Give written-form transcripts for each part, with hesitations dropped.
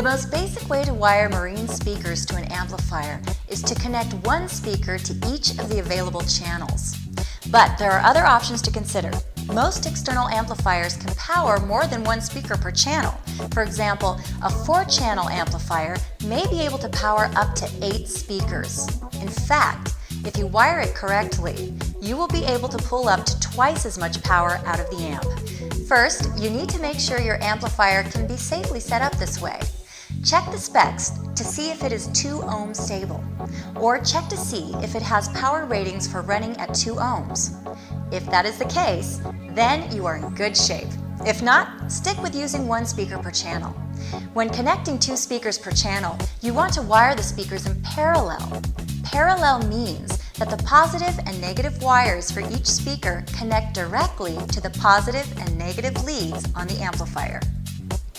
The most basic way to wire marine speakers to an amplifier is to connect one speaker to each of the available channels. But there are other options to consider. Most external amplifiers can power more than one speaker per channel. For example, a 4-channel amplifier may be able to power up to 8 speakers. In fact, if you wire it correctly, you will be able to pull up to twice as much power out of the amp. First, you need to make sure your amplifier can be safely set up this way. Check the specs to see if it is 2 ohm stable, or check to see if it has power ratings for running at 2 ohms. If that is the case, then you are in good shape. If not, stick with using 1 speaker per channel. When connecting 2 speakers per channel, you want to wire the speakers in parallel. Parallel means that the positive and negative wires for each speaker connect directly to the positive and negative leads on the amplifier.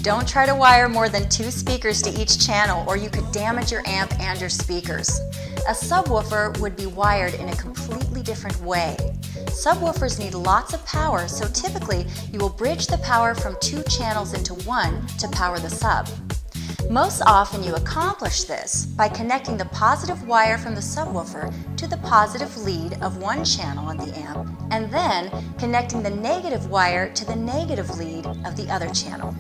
Don't try to wire more than 2 speakers to each channel, or you could damage your amp and your speakers. A subwoofer would be wired in a completely different way. Subwoofers need lots of power, so typically you will bridge the power from 2 channels into one to power the sub. Most often you accomplish this by connecting the positive wire from the subwoofer to the positive lead of one channel on the amp, and then connecting the negative wire to the negative lead of the other channel.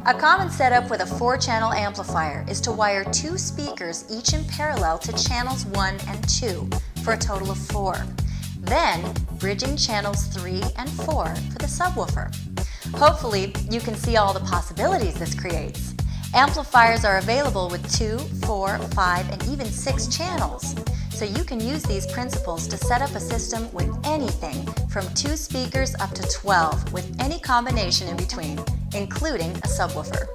A common setup with a 4-channel amplifier is to wire 2 speakers each in parallel to channels 1 and 2 for a total of 4. Then bridging channels 3 and 4 for the subwoofer. Hopefully you can see all the possibilities this creates. Amplifiers are available with 2, 4, 5, and even 6 channels. So you can use these principles to set up a system with anything from 2 speakers up to 12 with any combination in between, including a subwoofer.